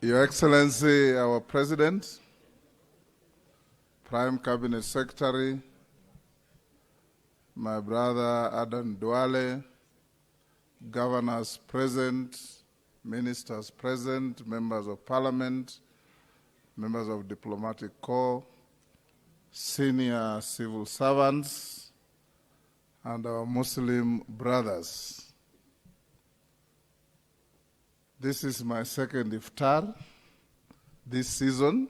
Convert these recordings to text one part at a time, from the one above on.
Your Excellency, our President, Prime Cabinet Secretary, my brother Adan Duale, governors present, ministers present, members of parliament, members of diplomatic corps, senior civil servants, and our Muslim brothers. This is my second Iftar this season.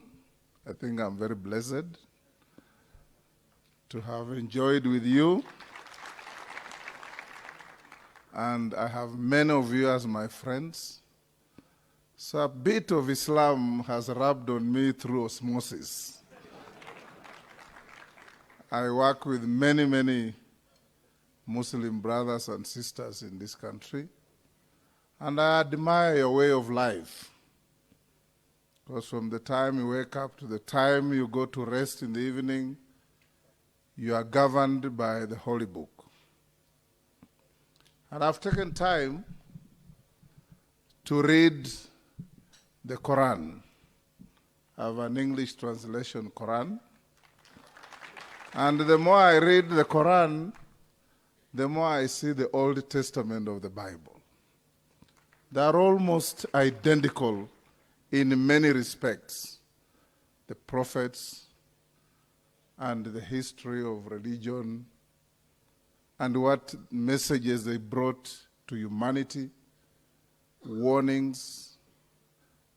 I think I'm very blessed to have enjoyed with you. And I have many of you as my friends. So a bit of Islam has rubbed on me through osmosis. I work with many Muslim brothers and sisters in this country. And I admire your way of life. Because from the time you wake up to the time you go to rest in the evening, you are governed by the Holy Book. And I've taken time to read the Quran. I have an English translation Quran. And the more I read the Quran, the more I see the Old Testament of the Bible. They are almost identical in many respects. The prophets and the history of religion and what messages they brought to humanity, warnings,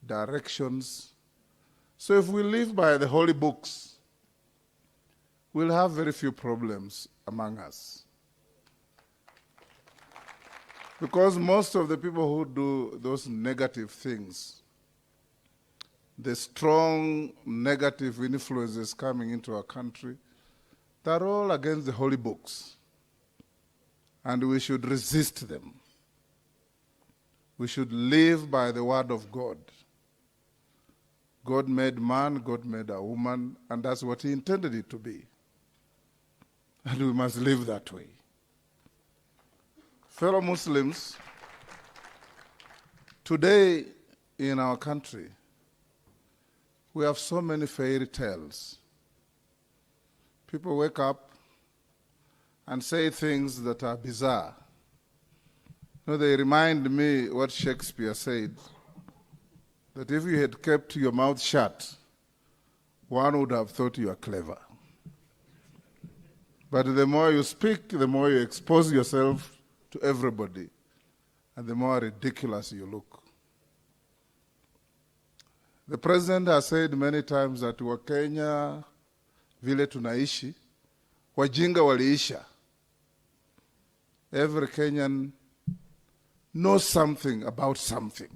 directions. So if we live by the holy books, we'll have very few problems among us. Because most of the people who do those negative things, the strong negative influences coming into our country, they're all against the holy books. And we should resist them. We should live by the word of God. God made man, God made a woman, and that's what he intended it to be. And we must live that way. Fellow Muslims, today in our country, we have so many fairy tales. People wake up and say things that are bizarre. You know, they remind me what Shakespeare said, that if you had kept your mouth shut, one would have thought you are clever. But the more you speak, the more you expose yourself to everybody, and the more ridiculous you look. The president has said many times that Wakenya vile tunaishi, wajinga waliisha. Every Kenyan knows something about something.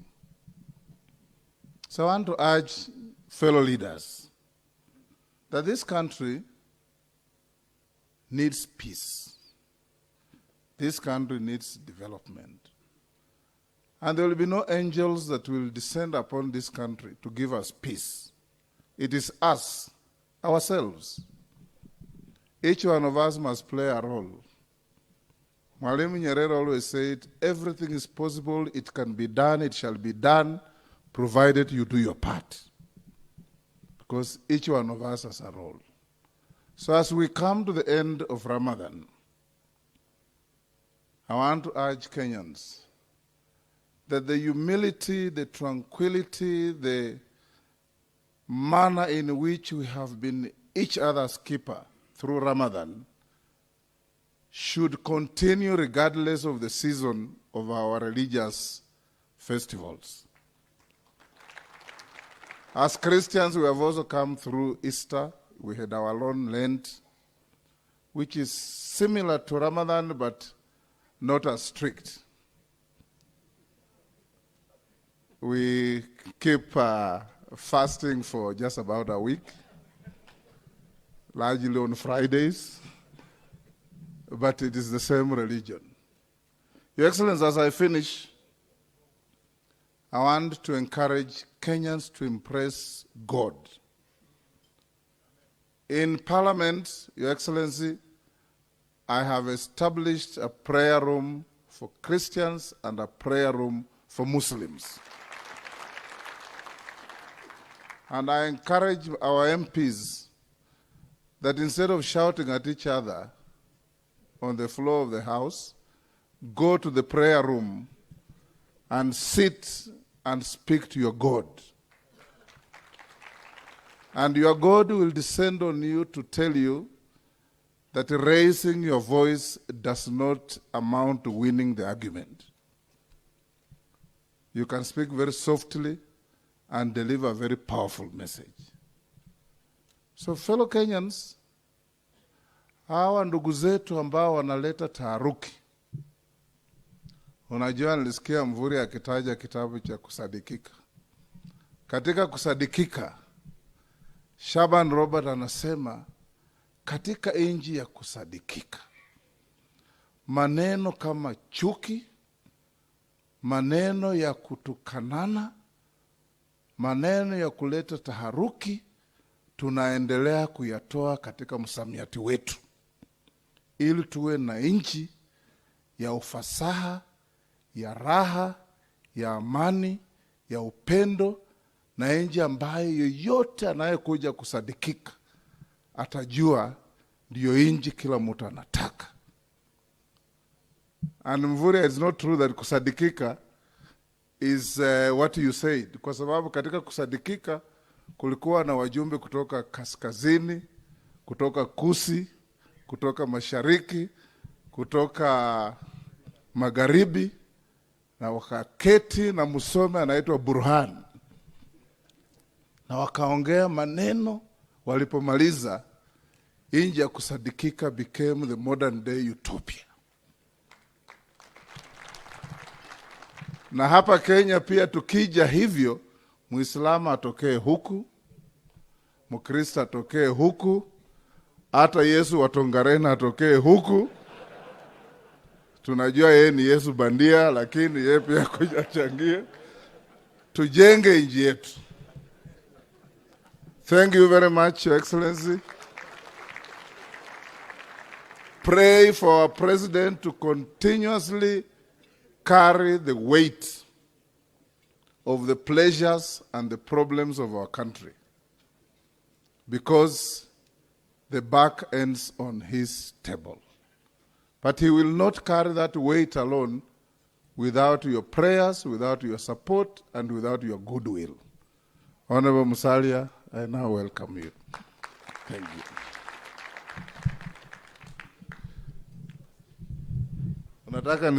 So I want to urge fellow leaders that this country needs peace. This country needs development. And there will be no angels that will descend upon this country to give us peace. It is us, ourselves. Each one of us must play a role. Mwalimu Nyerere always said, everything is possible, it can be done, it shall be done, provided you do your part. Because each one of us has a role. So as we come to the end of Ramadan, I want to urge Kenyans that the humility, the tranquility, the manner in which we have been each other's keeper through Ramadan should continue regardless of the season of our religious festivals. As Christians, we have also come through Easter. We had our own Lent, which is similar to Ramadan, but not as strict. We keep fasting for just about a week, largely on Fridays, but it is the same religion. Your Excellency, as I finish, I want to encourage Kenyans to impress God. In Parliament, Your Excellency, I have established a prayer room for Christians and a prayer room for Muslims. And I encourage our MPs that instead of shouting at each other on the floor of the House, go to the prayer room and sit and speak to your God. And your God will descend on you to tell you that raising your voice does not amount to winning the argument. You can speak very softly and deliver a very powerful message. So fellow Kenyans, hawa ndugu zetu ambao wanaleta taharuki. Unajua nilisikia Mvuri akitaja kitabu cha kusadikika. Katika kusadikika, Shaban Robert anasema katika nchi ya kusadikika, maneno kama chuki, maneno ya kutukanana, maneno ya kuleta taharuki, tunaendelea kuyatoa katika msamiati wetu, ili tuwe na nchi ya ufasaha, ya raha, ya amani, ya upendo, na nchi ambayo yoyote anayekuja kusadikika atajua ndiyo nchi kila mtu anataka. And Mvuri, it's not true that kusadikika is what you said. Kwa sababu katika kusadikika kulikuwa na wajumbe kutoka kaskazini, kutoka kusi, kutoka mashariki, kutoka magharibi, na wakaketi na msome anaitwa Burhan. Na wakaongea maneno, walipomaliza nchi ya kusadikika became the modern day utopia. Na hapa Kenya pia tukija hivyo, Muislamu atokee huku, Mkristo atokee huku, hata Yesu wa Tongareni atokee huku. Tunajua yeye ni Yesu bandia, lakini yeye pia kuja changie. Tujenge nchi yetu. Thank you very much, Your Excellency. Pray for our president to continuously carry the weight of the pleasures and the problems of our country, because the buck ends on his table. But he will not carry that weight alone without your prayers, without your support, and without your goodwill. Honorable Musalia, I now welcome you. Thank you. Unataka